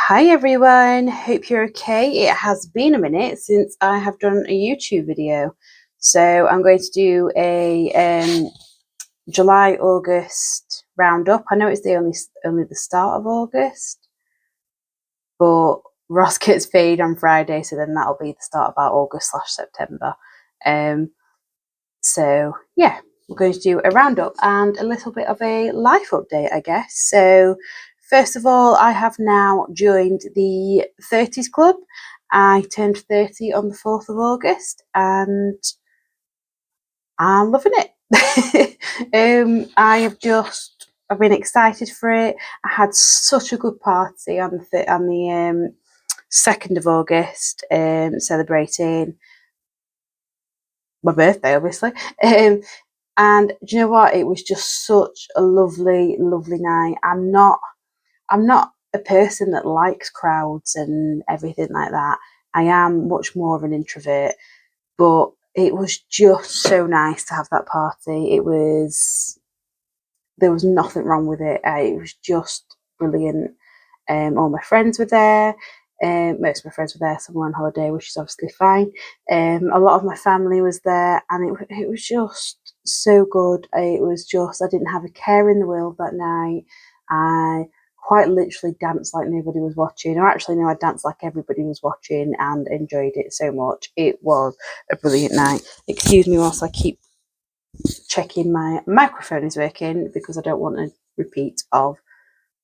Hi everyone, hope you're okay. It has been a minute since I have done a YouTube video. So I'm going to do a July, August roundup. I know it's the only the start of August, but Ross gets paid on Friday, so then that'll be the start of our August/September. So yeah, we're going to do a roundup and a little bit of a life update, I guess. So first of all, I have now joined the 30s club. I turned 30 on the 4th of August and I'm loving it. I've been excited for it. I had such a good party on the 2nd of August, celebrating my birthday, obviously. And do you know what? It was just such a lovely, lovely night. I'm not a person that likes crowds and everything like that. I am much more of an introvert, but it was just so nice to have that party. There was nothing wrong with it. It was just brilliant. All my friends were there. Most of my friends were there. Some were on holiday, which is obviously fine. A lot of my family was there, and it was just so good. I didn't have a care in the world that night. I quite literally danced like nobody was watching. Or actually, no, I danced like everybody was watching and enjoyed it so much. It was a brilliant night. Excuse me whilst I keep checking my microphone is working because I don't want a repeat of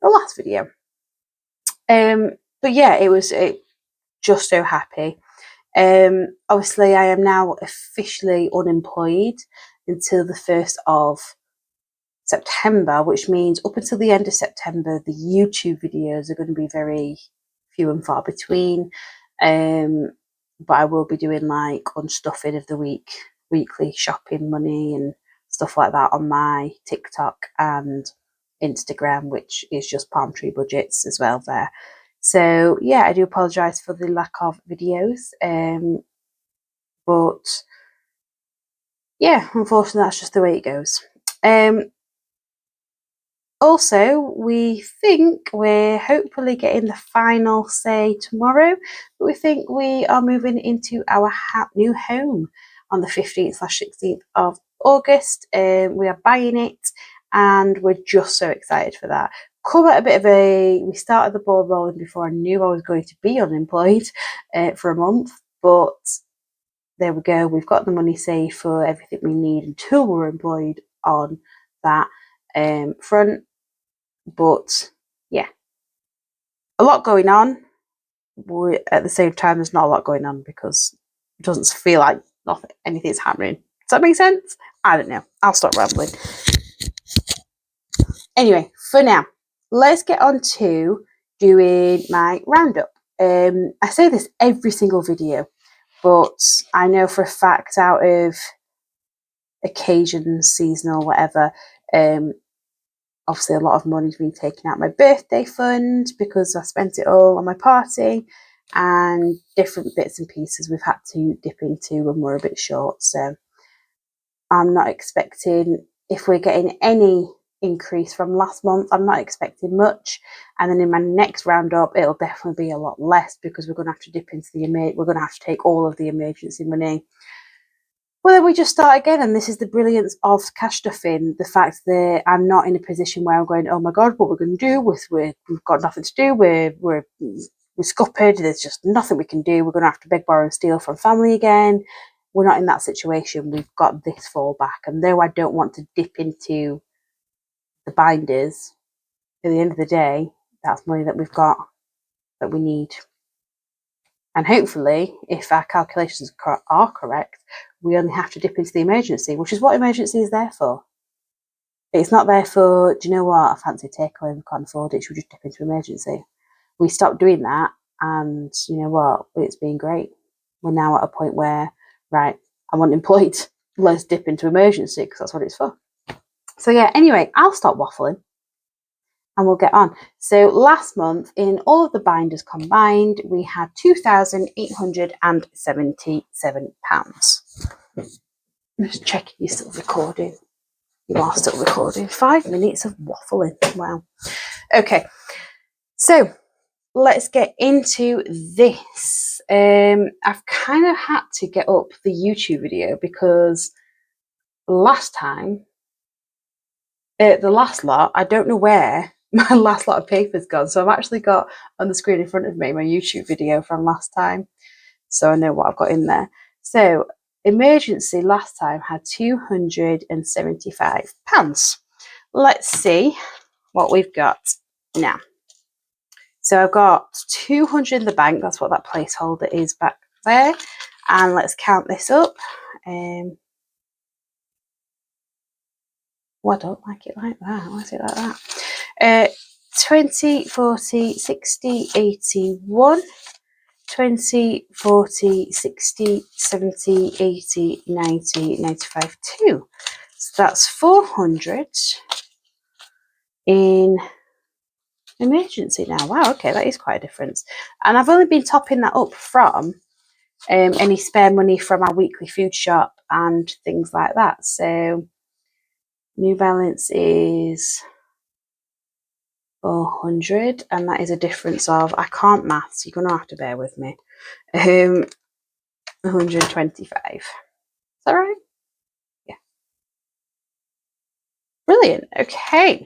the last video. But yeah, it just so happy. Obviously, I am now officially unemployed until the 1st of September, which means up until the end of September, the YouTube videos are going to be very few and far between. But I will be doing like unstuffing of the week, weekly shopping money and stuff like that on my TikTok and Instagram, which is just palm tree budgets as well there. So yeah, I do apologise for the lack of videos. But yeah, unfortunately that's just the way it goes. Also, we think we're hopefully getting the final say tomorrow, but we think we are moving into our new home on the 15th/16th of August. We are buying it and we're just so excited for that. We started the ball rolling before I knew I was going to be unemployed for a month, but there we go. We've got the money saved for everything we need until we're employed on that front. But yeah, a lot going on. At the same time, there's not a lot going on because it doesn't feel like anything's happening. Does that make sense? I don't know. I'll stop rambling. Anyway, for now, let's get on to doing my roundup. I say this every single video, but I know for a fact out of occasions, seasonal, whatever, obviously a lot of money's been taken out of my birthday fund because I spent it all on my party, and different bits and pieces we've had to dip into when we're a bit short. So I'm not expecting, if we're getting any increase from last month, I'm not expecting much. And then in my next roundup, it'll definitely be a lot less because we're going to have to dip into we're going to have to take all of the emergency money. Well, then we just start again, and this is the brilliance of cash stuffing. The fact that I'm not in a position where I'm going, oh my god, what we're going to do? We've got nothing to do. We're scuppered. There's just nothing we can do. We're going to have to beg, borrow, and steal from family again. We're not in that situation. We've got this fallback, and though I don't want to dip into the binders, at the end of the day, that's money that we've got that we need. And hopefully, if our calculations are correct, we only have to dip into the emergency, which is what emergency is there for. It's not there for, do you know what, a fancy takeaway, we can't afford it, should we just dip into emergency? We stopped doing that, and you know what, it's been great. We're now at a point where, right, I'm unemployed, let's dip into emergency, because that's what it's for. So yeah, anyway, I'll stop waffling and we'll get on. So last month, in all of the binders combined, we had £2,877. Just checking you're still recording. You are still recording. 5 minutes of waffling. Wow. Okay. So let's get into this. I've kind of had to get up the YouTube video because last time, the last lot, I don't know where my last lot of paper's gone. So I've actually got on the screen in front of me my YouTube video from last time. So I know what I've got in there. So emergency last time had £275. Let's see what we've got now. So I've got 200 in the bank. That's what that placeholder is back there. And let's count this up. Well, I don't like it like that. Why is it like that? 20, 40, 60, 81, 20, 40, 60, 70, 80, 90, 95, 2. So that's 400 in emergency now. Wow, okay, that is quite a difference. And I've only been topping that up from any spare money from our weekly food shop and things like that. So new balance is 400, and that is a difference of, I can't maths, you're gonna have to bear with me, 125. Is that right? Yeah. Brilliant. Okay.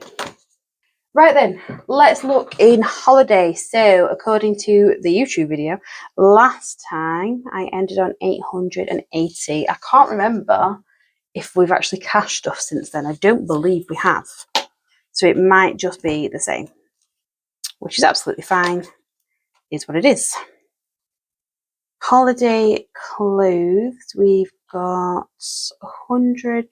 Right then, let's look in holiday. So according to the YouTube video, last time I ended on 880. I can't remember if we've actually cashed stuff since then. I don't believe we have. So it might just be the same, which is absolutely fine. Is what it is. Holiday clothes, we've got 100.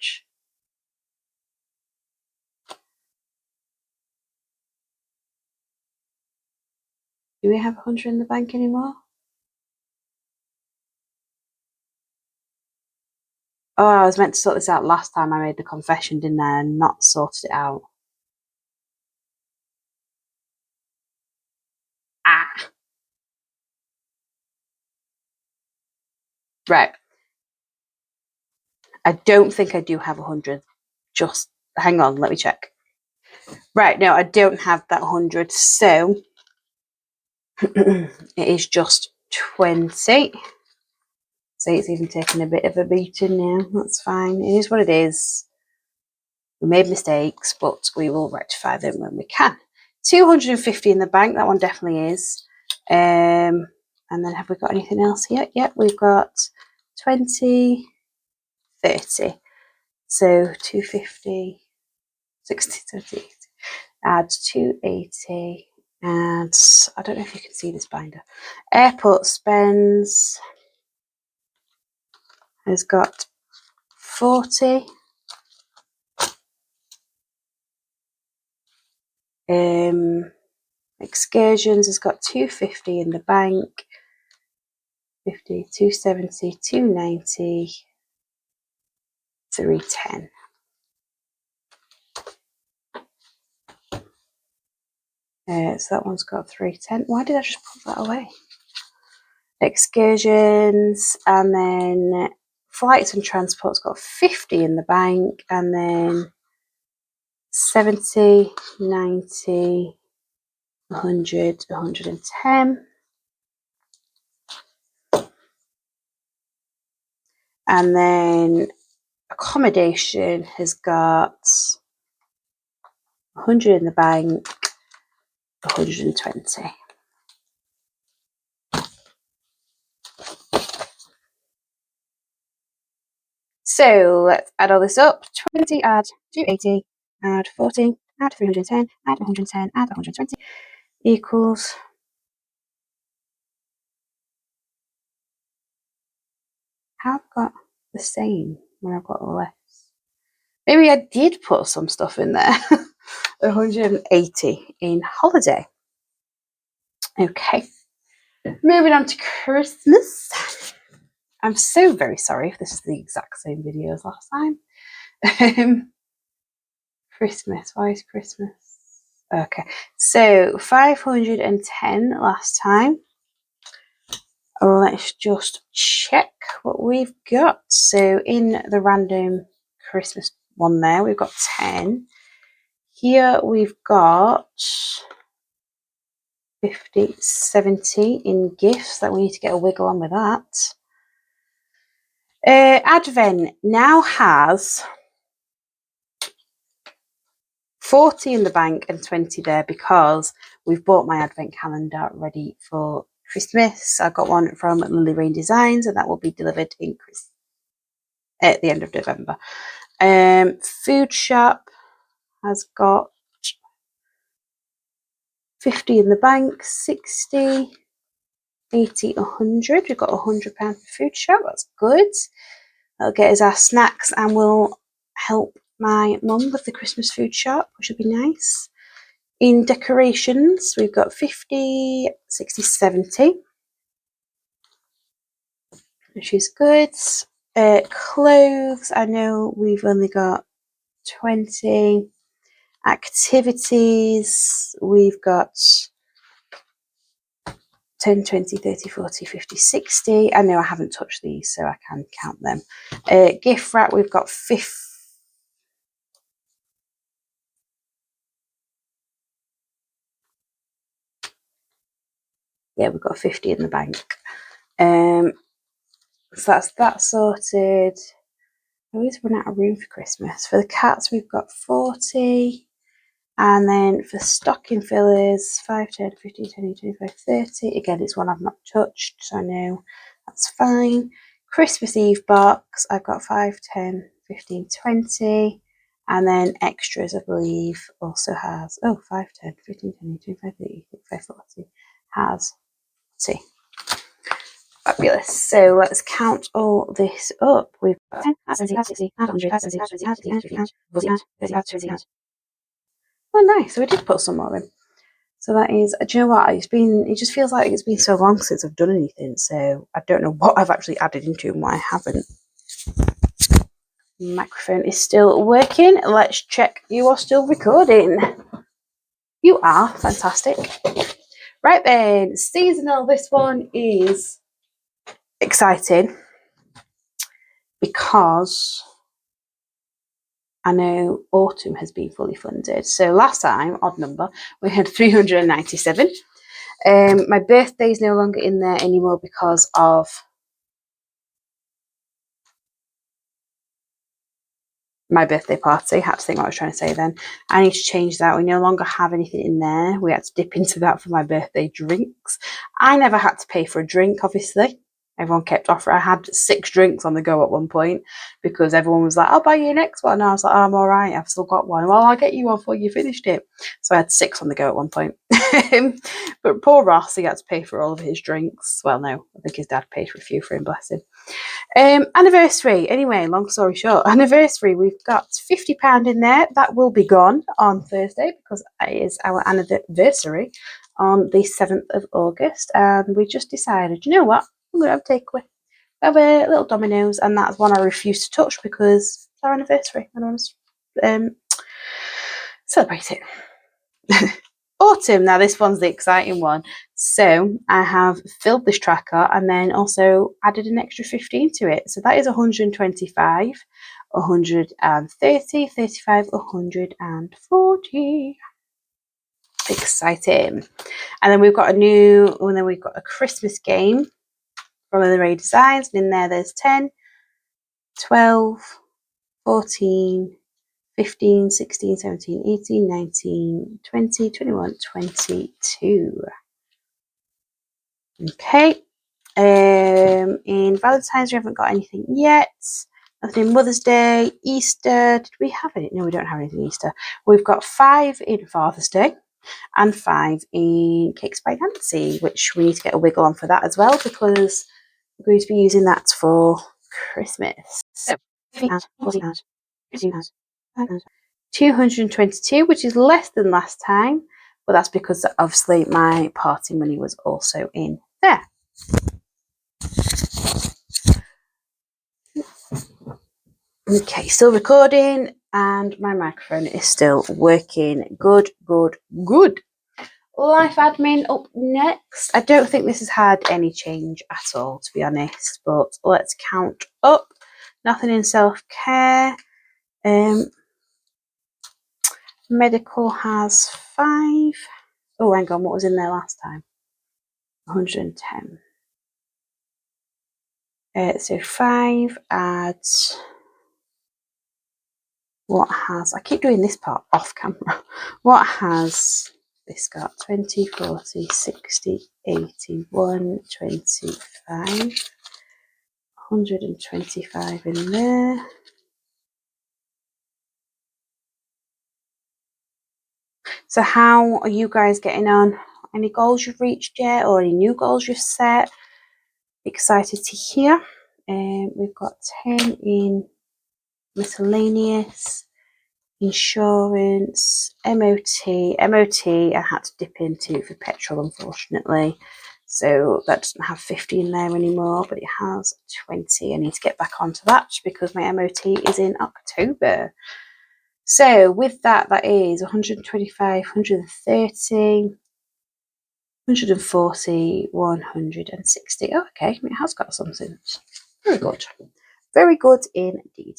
Do we have 100 in the bank anymore? Oh, I was meant to sort this out last time I made the confession, didn't I? And not sorted it out. Ah. Right. I don't think I do have 100. Just hang on, let me check. Right, no, I don't have that 100. So it is just 20. See, it's even taking a bit of a beating now. That's fine. It is what it is. We made mistakes, but we will rectify them when we can. 250 in the bank. That one definitely is. And then have we got anything else here? Yep, we've got 20, 30. So 250, 60, 70, add 280. And I don't know if you can see this binder. Airport spends has got 40. Excursions has got 250 in the bank. 50, 270, 290, 310. So that one's got 310. Why did I just put that away? Excursions, and then flights and transport's got 50 in the bank, and then 70, 90, 100, 110. And then accommodation has got 100 in the bank, 120. So let's add all this up. 20 add 280, add 40, add 310, add 110, add 120 equals how I've got the same when I've got less. Maybe I did put some stuff in there. 180 in holiday. Okay. Moving on to Christmas. I'm so very sorry if this is the exact same video as last time. Christmas. Why is Christmas? Okay. So 510 last time. Let's just check what we've got. So in the random Christmas one there, we've got 10. Here we've got 50, 70 in gifts. That we need to get a wiggle on with that. Advent now has 40 in the bank and 20 there because we've bought my advent calendar ready for Christmas. I got one from Lily Rain Designs and that will be delivered in at the end of November. Food Shop has got 50 in the bank, 60, 80, 100. We've got £100 for Food Shop. That's good. That'll get us our snacks and we'll help my mum with the Christmas Food Shop, which will be nice. In decorations, we've got 50, 60, 70, which is good. Clothes, I know we've only got 20. Activities, we've got 10, 20, 30, 40, 50, 60. I know I haven't touched these, so I can count them. Gift wrap, we've got 50. Yeah, we've got 50 in the bank. So that's that sorted. I always run out of room for Christmas. For the cats, we've got 40. And then for stocking fillers, 5, 10, 15, 20, 25, 30. Again, it's one I've not touched, so I know that's fine. Christmas Eve box, I've got 5, 10, 15, 20. And then extras, I believe, also has, 5, 10, 15, 20, 25, 30, 35, 40. Has 40. Fabulous. So let's count all this up. We've got 10, 60, 100, 60, oh, nice. So we did put some more in. So that is, do you know what? It just feels like it's been so long since I've done anything. So I don't know what I've actually added into and what I haven't. Microphone is still working. Let's check you are still recording. You are. Fantastic. Right then, seasonal. This one is exciting because I know autumn has been fully funded. So last time, odd number, we had 397. My birthday is no longer in there anymore because of my birthday party. I had to think what I was trying to say then. I need to change that. We no longer have anything in there. We had to dip into that for my birthday drinks. I never had to pay for a drink, obviously. Everyone kept offering. I had 6 drinks on the go at one point because everyone was like, I'll buy you your next one. And I was like, I'm all right. I've still got one. Well, I'll get you one before you finished it. So I had 6 on the go at one point. But poor Ross, he had to pay for all of his drinks. Well, no, I think his dad paid for a few for him, bless him. Anniversary. Anyway, long story short, anniversary. We've got £50 in there. That will be gone on Thursday because it is our anniversary on the 7th of August. And we just decided, you know what? I'm going to have a takeaway. Have a little Domino's, and that's one I refuse to touch because it's our anniversary. And I want to celebrate it. Autumn. Now this one's the exciting one. So I have filled this tracker and then also added an extra 15 to it. So that is 125, 130, 35, 140. Exciting. And then we've got a Christmas game from the Ray Designs. And in there's 10, 12, 14, 15, 16, 17, 18, 19, 20, 21, 22. Okay. In Valentine's, we haven't got anything yet. Nothing in Mother's Day, Easter. Did we have it? No, we don't have anything Easter. We've got 5 in Father's Day and 5 in Cakes by Nancy, which we need to get a wiggle on for that as well because we're going to be using that for Christmas. So, 222, which is less than last time, but that's because obviously my party money was also in there. Okay, still recording and my microphone is still working. Good, good, good. Life admin up next. I don't think this has had any change at all, to be honest, but let's count up. Nothing in self-care. Medical has 5. Oh, hang on, what was in there last time? 110. So 5 adds... What has... I keep doing this part off camera. What has this got? 20, 40, 60, 80, 125. 125 in there. So how are you guys getting on? Any goals you've reached yet, or any new goals you've set? Excited to hear. We've got 10 in miscellaneous, insurance, MOT. MOT I had to dip into for petrol, unfortunately. So that doesn't have 50 in there anymore, but it has 20. I need to get back onto that because my MOT is in October. So with that, that is 125, 130, 140, 160. Oh, okay, it has got something. Very good. Very good indeed.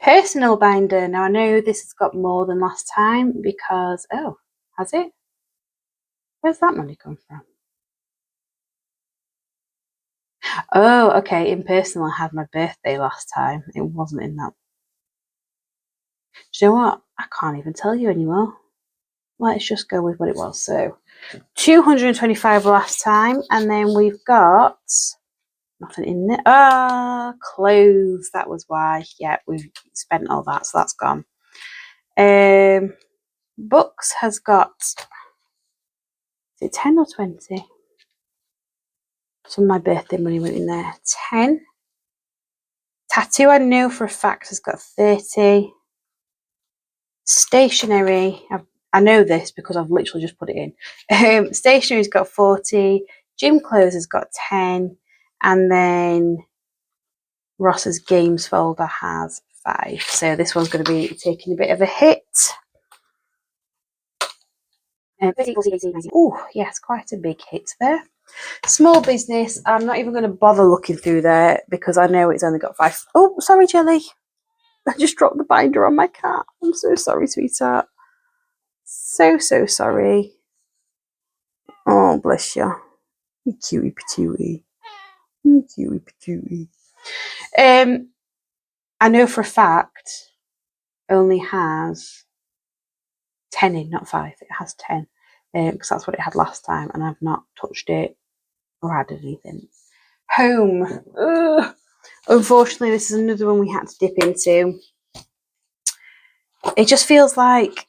Personal binder. Now I know this has got more than last time because, oh, has it? Where's that money come from? Oh, okay. In personal, I had my birthday last time. It wasn't in that. Do you know what? I can't even tell you anymore. Let's just go with what it was. So 225 last time, and then we've got nothing in there. Ah, clothes. That was why. Yeah, we've spent all that, so that's gone. Books has got, is it 10 or 20? Some of my birthday money went in there. 10. Tattoo, I know for a fact, has got 30. Stationery, I know this because I've literally just put it in. Stationery's got 40. Gym clothes has got 10. And then Ross's games folder has 5. So this one's going to be taking a bit of a hit. Oh, yes, quite a big hit there. Small business, I'm not even going to bother looking through there because I know it's only got 5. Oh, sorry, Jelly. I just dropped the binder on my cat. I'm so sorry, sweetheart. So sorry. Oh, bless you. You cutie patootie. You cutie patootie. I know for a fact only has 10 in, not 5. It has 10 because that's what it had last time, and I've not touched it or added anything. Home. Ugh. Unfortunately, this is another one we had to dip into. It just feels like,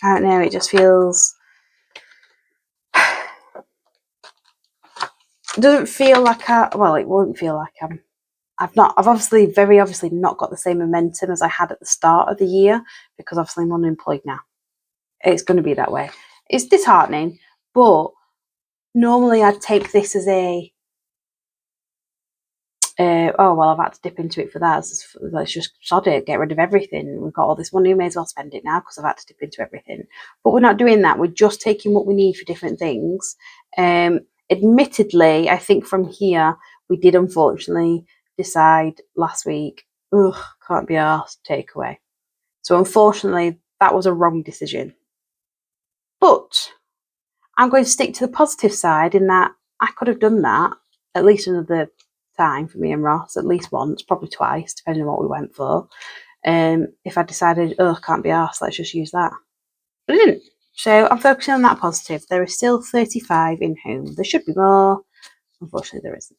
I don't know, it just feels, it doesn't feel like well, it won't feel like I've very obviously not got the same momentum as I had at the start of the year because obviously I'm unemployed now. It's going to be that way. It's disheartening, but normally I'd take this as a, oh, well, I've had to dip into it for that. Let's just sod it, get rid of everything. We've got all this money, we may as well spend it now because I've had to dip into everything. But we're not doing that. We're just taking what we need for different things. Admittedly, I think from here, we did unfortunately decide last week, can't be arsed, takeaway. So unfortunately, that was a wrong decision. But I'm going to stick to the positive side in that I could have done that at least another time for me and Ross, at least once, probably twice, depending on what we went for. If I decided, can't be arsed, let's just use that. But I didn't. So I'm focusing on that positive. There is still 35 in home. There should be more. Unfortunately, there isn't.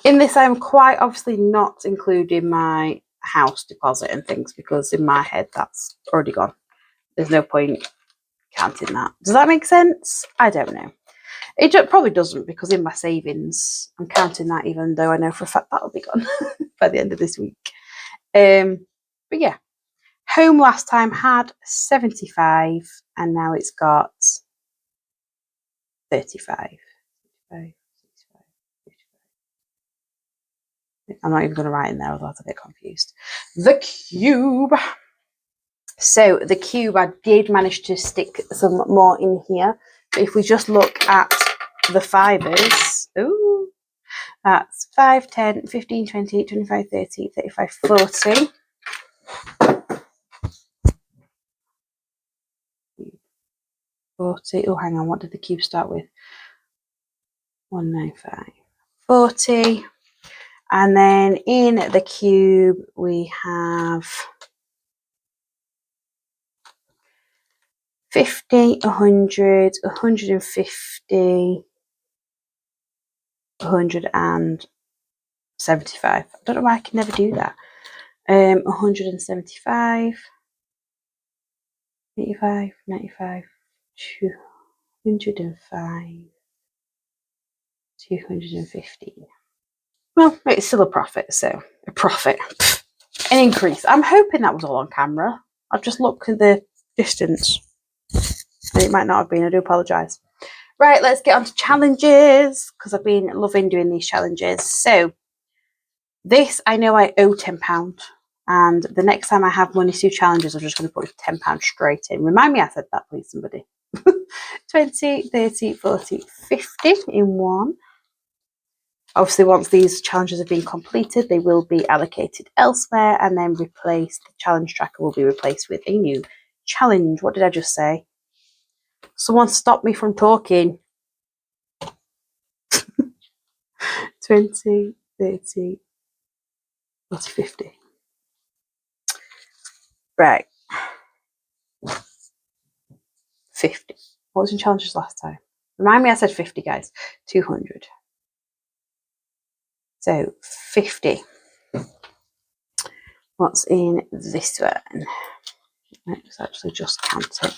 In this, I'm quite obviously not including my house deposit and things because in my head, that's already gone. There's no point counting that. Does that make sense? I don't know. It probably doesn't because in my savings, I'm counting that even though I know for a fact that'll be gone by the end of this week. But yeah, home last time had 75 and now it's got 35. I'm not even going to write in there, otherwise I'll get confused. The cube. So the cube, I did manage to stick some more in here. But if we just look at the fibres, ooh, that's 5, 10, 15, 20, 25, 30, 35, 40. 40. Oh, hang on, what did the cube start with? 195, 40. And then in the cube, we have 50, 100, 150, 175. I don't know why I can never do that. 175, 85, 95, 205, 215. Well, it's still a profit, so a profit. An increase. I'm hoping that was all on camera. I've just looked at the distance. And it might not have been, I do apologise. Right, let's get on to challenges, because I've been loving doing these challenges. So, this, I know I owe £10. And the next time I have money to do challenges, I'm just going to put £10 straight in. Remind me I said that, please, somebody. 20, 30, 40, 50 in one. Obviously, once these challenges have been completed, they will be allocated elsewhere and then replaced. The challenge tracker will be replaced with a new challenge. What did I just say? Someone stop me from talking. 20, 30, 40, 50. Right. 50. What was in challenges last time? Remind me I said 50, guys. 200. So 50. What's in this one? Let's actually just count it.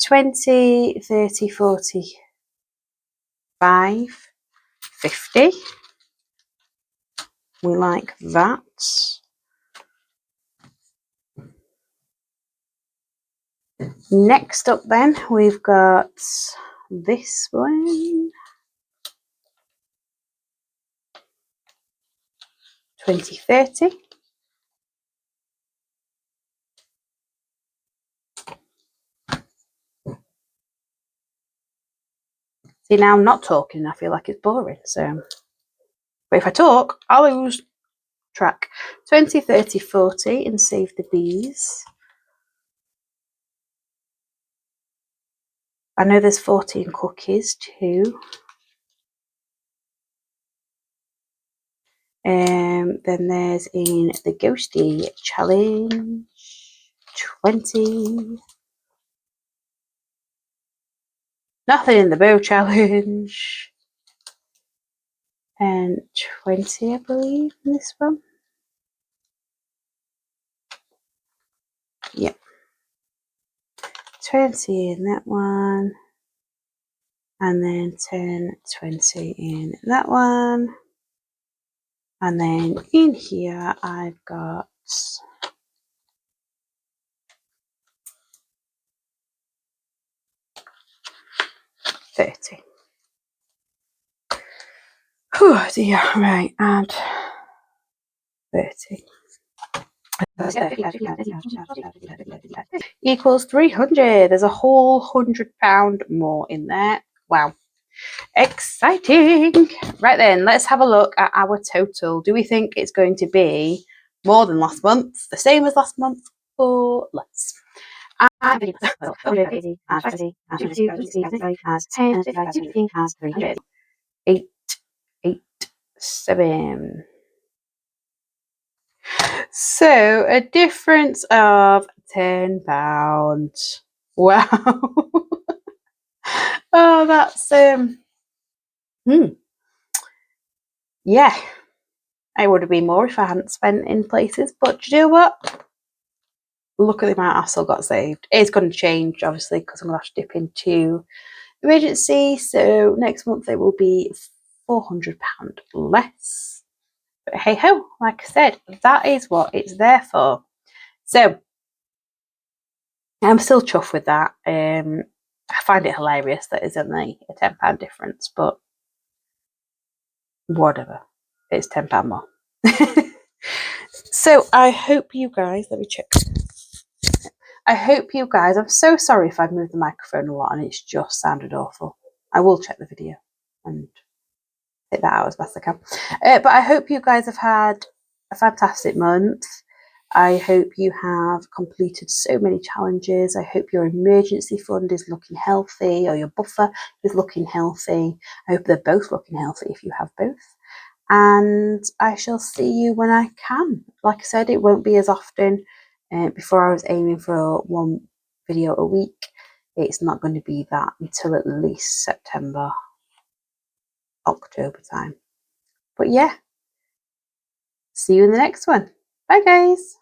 20, 30, 40, 5, 50. We like that. Next up then, we've got this one. 20, 30. See, now I'm not talking, I feel like it's boring, so. But if I talk, I'll lose track. 20, 30, 40 and save the bees. I know there's 14 cookies too. Then there's in the Ghosty challenge 20. Nothing in the bow challenge. And 20, I believe, in this one. Yep. 20 in that one. And then 10, 20 in that one. And then in here, I've got 30. Oh dear, right, and 30. Equals 300. There's a whole £100 more in there. Wow. Exciting. Right then, let's have a look at our total. Do we think it's going to be more than last month, the same as last month, or less? 8, 7. So a difference of £10. Wow. Oh, that's yeah. I would have been more if I hadn't spent in places, but do you know what? Look at the amount I still got saved. It's going to change, obviously, because I'm going to have to dip into emergency. So next month it will be £400 less. But hey ho, like I said, that is what it's there for. So I'm still chuffed with that. I find it hilarious that it's only a £10 difference, but whatever. It's £10 more. So I hope you guys, let me check. I hope you guys, I'm so sorry if I've moved the microphone a lot and it's just sounded awful. I will check the video and take that out as best I can. But I hope you guys have had a fantastic month. I hope you have completed so many challenges. I hope your emergency fund is looking healthy, or your buffer is looking healthy. I hope they're both looking healthy if you have both. And I shall see you when I can. Like I said, it won't be as often. Before I was aiming for one video a week. It's not going to be that until at least September, October time. But yeah, see you in the next one. Bye guys.